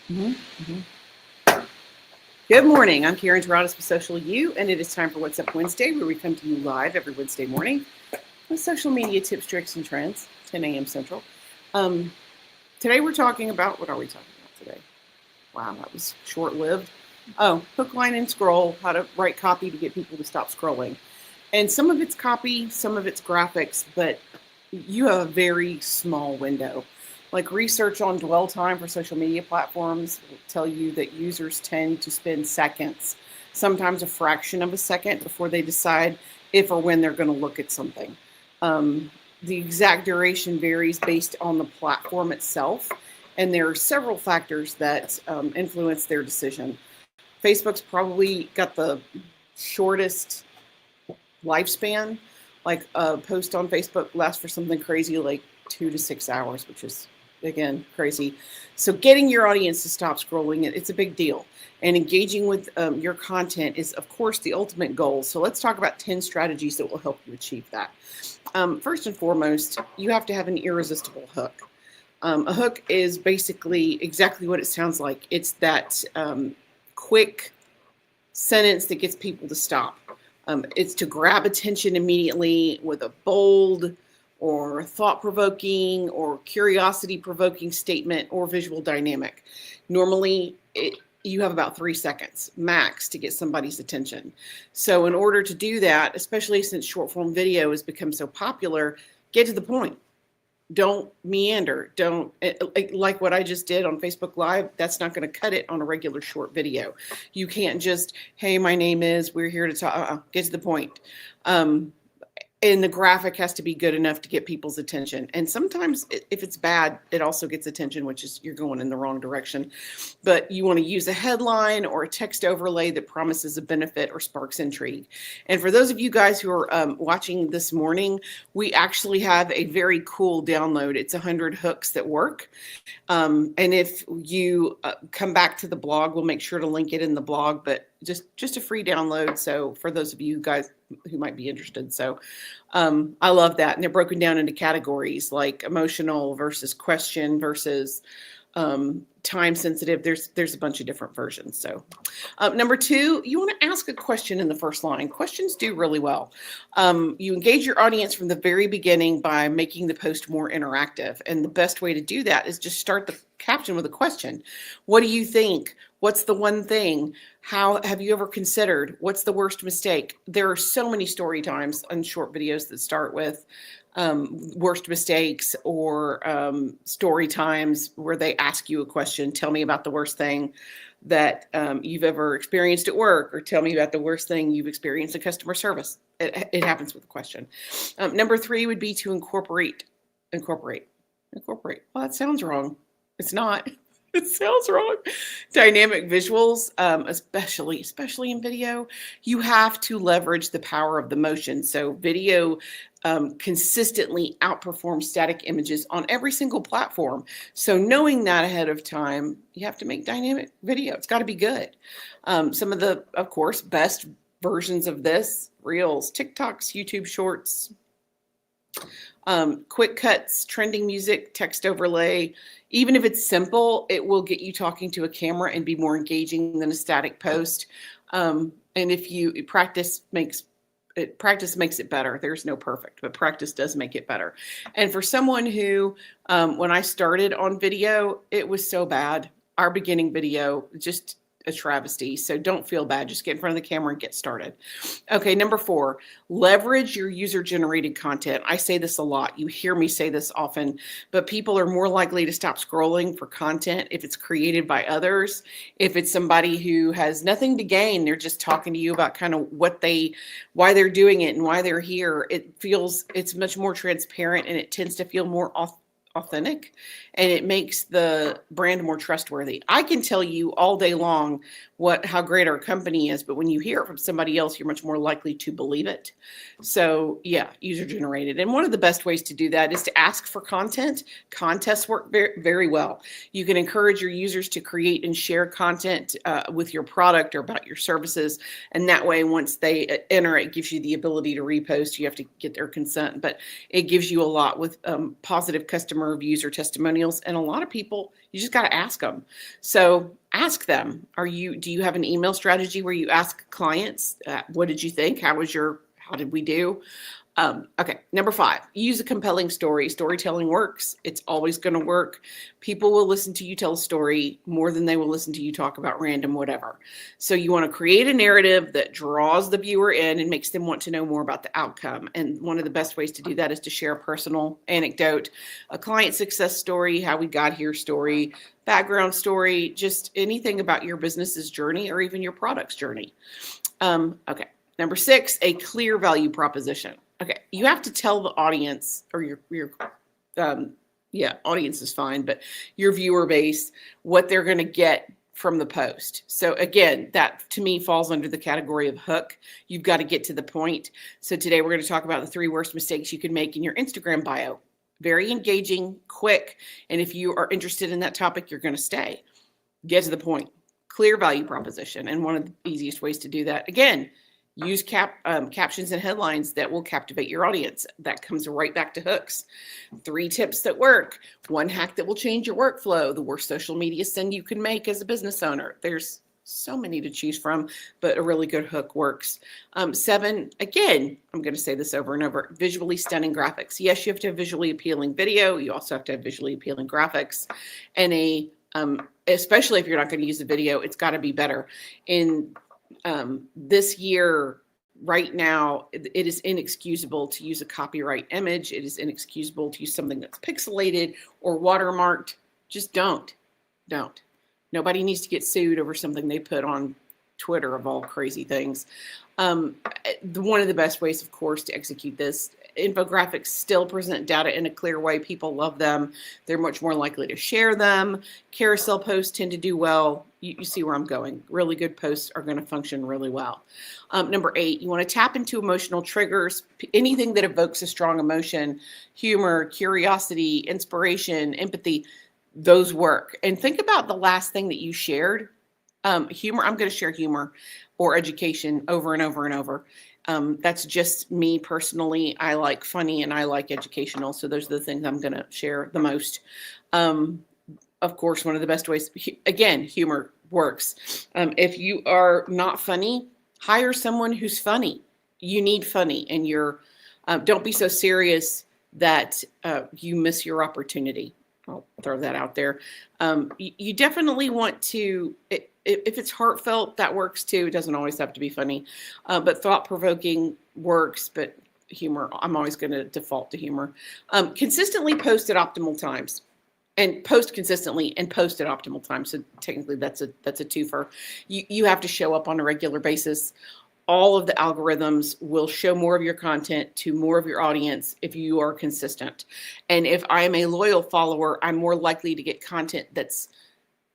Mhm, mhm. Good morning. I'm Karen Taradas with Social U, and it is time for What's Up Wednesday, where we come to you live every Wednesday morning with social media tips, tricks, and trends, 10 a.m. Central. Um, Today we're talking about, what are we talking about today? Wow, that was short-lived. Oh, hook, line, and scroll, how to write copy to get people to stop scrolling. And some of it's copy, some of it's graphics, but you have a very small window. Like research on dwell time for social media platforms will tell you that users tend to spend seconds, sometimes a fraction of a second, before they decide if or when they're going to look at something. The exact duration varies based on the platform itself, and there are several factors that influence their decision. Facebook's probably got the shortest lifespan. Like a post on Facebook lasts for something crazy like 2 to 6 hours, which is again crazy. So getting your audience to stop scrolling, it's a big deal. And engaging with your content is, of course, the ultimate goal. So let's talk about 10 strategies that will help you achieve that. First and foremost, you have to have an irresistible hook. A hook is basically exactly what it sounds like. It's that quick sentence that gets people to stop. It's to grab attention immediately with a bold or thought provoking or curiosity provoking statement or visual dynamic. Normally, you have about 3 seconds max to get somebody's attention. So, in order to do that, especially since short form video has become so popular, get to the point. Don't meander. Don't like what I just did on Facebook Live. That's not going to cut it on a regular short video. You can't just, hey, my name is, we're here to talk. Get to the point. And the graphic has to be good enough to get people's attention. And sometimes if it's bad, it also gets attention, which is you're going in the wrong direction. But you want to use a headline or a text overlay that promises a benefit or sparks intrigue. And for those of you guys who are watching this morning, we actually have a very cool download. It's 100 hooks that work. And if you come back to the blog, we'll make sure to link it in the blog, but just a free download. So for those of you guys who might be interested. So I love that. And they're broken down into categories like emotional versus question versus time sensitive. There's a bunch of different versions. So number two, you want to ask a question in the first line. Questions do really well. You engage your audience from the very beginning by making the post more interactive. And the best way to do that is just start the caption with a question. What do you think? What's the one thing? How have you ever considered? What's the worst mistake? There are so many story times on short videos that start with worst mistakes or story times where they ask you a question. Tell me about the worst thing that you've ever experienced at work, or tell me about the worst thing you've experienced in customer service. It happens with a question. Number three would be to incorporate. Well, that sounds wrong. It's not. It sounds wrong. Dynamic visuals, especially in video, you have to leverage the power of the motion. So video consistently outperforms static images on every single platform. So knowing that ahead of time, you have to make dynamic video. It's got to be good. Some of the, of course, best versions of this: Reels, TikToks, YouTube Shorts, quick cuts, trending music, text overlay. Even if it's simple, it will get you talking to a camera and be more engaging than a static post. And if you practice makes it better. There's no perfect, but practice does make it better. And for someone who, when I started on video, it was so bad. Our beginning video, just a travesty. So don't feel bad. Just get in front of the camera and get started. Okay, number four, leverage your user-generated content. I say this a lot. You hear me say this often, but people are more likely to stop scrolling for content if it's created by others. If it's somebody who has nothing to gain, they're just talking to you about kind of why they're doing it and why they're here. It's much more transparent, and it tends to feel more authentic, and it makes the brand more trustworthy. I can tell you all day long how great our company is, but when you hear it from somebody else, you're much more likely to believe it. So yeah, user generated. And one of the best ways to do that is to ask for content. Contests work very, very well. You can encourage your users to create and share content with your product or about your services. And that way, once they enter, it gives you the ability to repost. You have to get their consent, but it gives you a lot with positive customer customer reviews or testimonials. And a lot of people, you just got to ask them. So ask them, do you have an email strategy where you ask clients, what did you think? How did we do? Okay, number 5, use a compelling story. Storytelling works. It's always going to work. People will listen to you tell a story more than they will listen to you talk about random whatever. So you want to create a narrative that draws the viewer in and makes them want to know more about the outcome. And one of the best ways to do that is to share a personal anecdote, a client success story, how we got here story, background story, just anything about your business's journey or even your product's journey. Okay, number 6, a clear value proposition. Okay, you have to tell the audience, or your audience is fine, but your viewer base, what they're going to get from the post. So again, that to me falls under the category of hook. You've got to get to the point. So today we're going to talk about the 3 worst mistakes you can make in your Instagram bio. Very engaging, quick, and if you are interested in that topic, you're going to stay. Get to the point. Clear value proposition, and one of the easiest ways to do that, again, use captions and headlines that will captivate your audience. That comes right back to hooks. 3 tips that work. 1 hack that will change your workflow. The worst social media send you can make as a business owner. There's so many to choose from, but a really good hook works. 7, again, I'm going to say this over and over, visually stunning graphics. Yes, you have to have visually appealing video. You also have to have visually appealing graphics. And especially if you're not going to use the video, it's got to be better. In this year, right now, it is inexcusable to use a copyright image. It is inexcusable to use something that's pixelated or watermarked. Just don't. Nobody needs to get sued over something they put on Twitter of all crazy things. One of the best ways, of course, to execute this, infographics still present data in a clear way. People love them. They're much more likely to share them. Carousel posts tend to do well. You see where I'm going. Really good posts are going to function really well. Number 8, you want to tap into emotional triggers. Anything that evokes a strong emotion, humor, curiosity, inspiration, empathy, those work. And think about the last thing that you shared. Humor, I'm going to share humor or education over and over and over. That's just me personally. I like funny and I like educational. So those are the things I'm going to share the most. Of course, one of the best ways, again, humor works. If you are not funny, hire someone who's funny. You need funny, and don't be so serious that you miss your opportunity. I'll throw that out there. You definitely want to, if it's heartfelt, that works too. It doesn't always have to be funny, but thought-provoking works, but humor, I'm always going to default to humor. Consistently post at optimal times. And post consistently and post at optimal times. So technically that's a twofer. You have to show up on a regular basis. All of the algorithms will show more of your content to more of your audience if you are consistent. And if I'm a loyal follower, I'm more likely to get content that's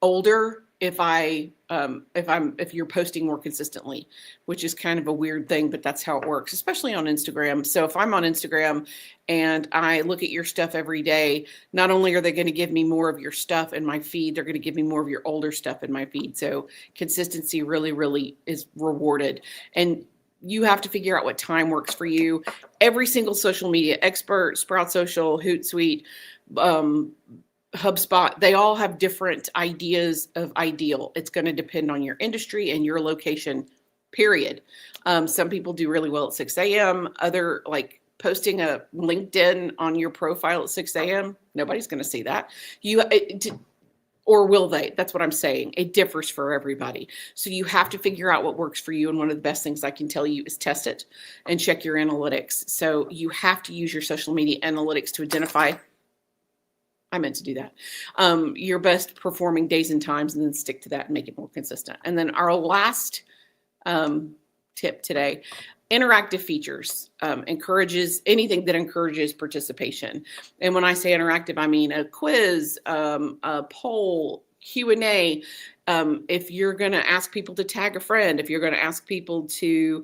older if you're posting more consistently, which is kind of a weird thing, but that's how it works, especially on Instagram. So if I'm on Instagram and I look at your stuff every day, not only are they going to give me more of your stuff in my feed, they're going to give me more of your older stuff in my feed. So consistency really, really is rewarded. And you have to figure out what time works for you. Every single social media expert, Sprout Social, Hootsuite, HubSpot, they all have different ideas of ideal. It's going to depend on your industry and your location, period. Some people do really well at 6 a.m. Other, like posting a LinkedIn on your profile at 6 a.m., nobody's going to see that. Or will they? That's what I'm saying. It differs for everybody. So you have to figure out what works for you. And one of the best things I can tell you is test it and check your analytics. So you have to use your social media analytics to identify, I meant to do that, your best performing days and times, and then stick to that and make it more consistent. And then our last tip today, interactive features, encourages anything that encourages participation. And when I say interactive, I mean a quiz, a poll, Q&A. If you're going to ask people to tag a friend, if you're going to ask people to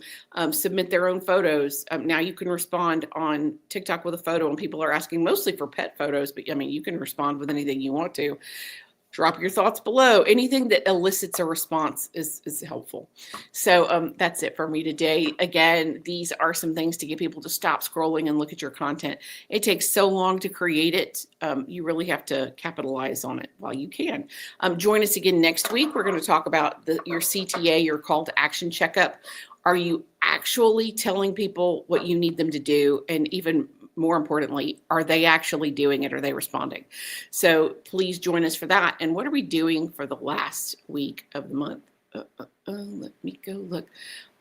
submit their own photos, now you can respond on TikTok with a photo, and people are asking mostly for pet photos, but I mean, you can respond with anything you want to. Drop your thoughts below. Anything that elicits a response is helpful. So that's it for me today. Again, these are some things to get people to stop scrolling and look at your content. It takes so long to create it. You really have to capitalize on it while you can. Join us again next week. We're going to talk about your CTA, your call to action checkup. Are you actually telling people what you need them to do? And even more importantly, are they actually doing it? Are they responding? So please join us for that. And what are we doing for the last week of the month? Let me go look.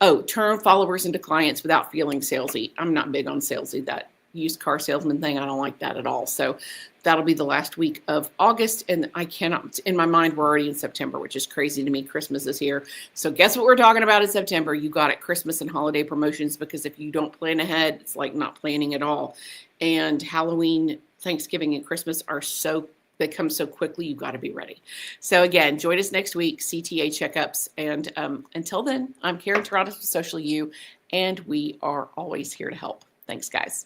Oh, turn followers into clients without feeling salesy. I'm not big on salesy, that used car salesman thing. I don't like that at all. So that'll be the last week of August. And I cannot, in my mind, we're already in September, which is crazy to me. Christmas is here. So guess what we're talking about in September? You got it, Christmas and holiday promotions, because if you don't plan ahead, it's like not planning at all. And Halloween, Thanksgiving, and Christmas they come so quickly, you've got to be ready. So again, join us next week, CTA checkups. And until then, I'm Karen Terradas with Social U, and we are always here to help. Thanks, guys.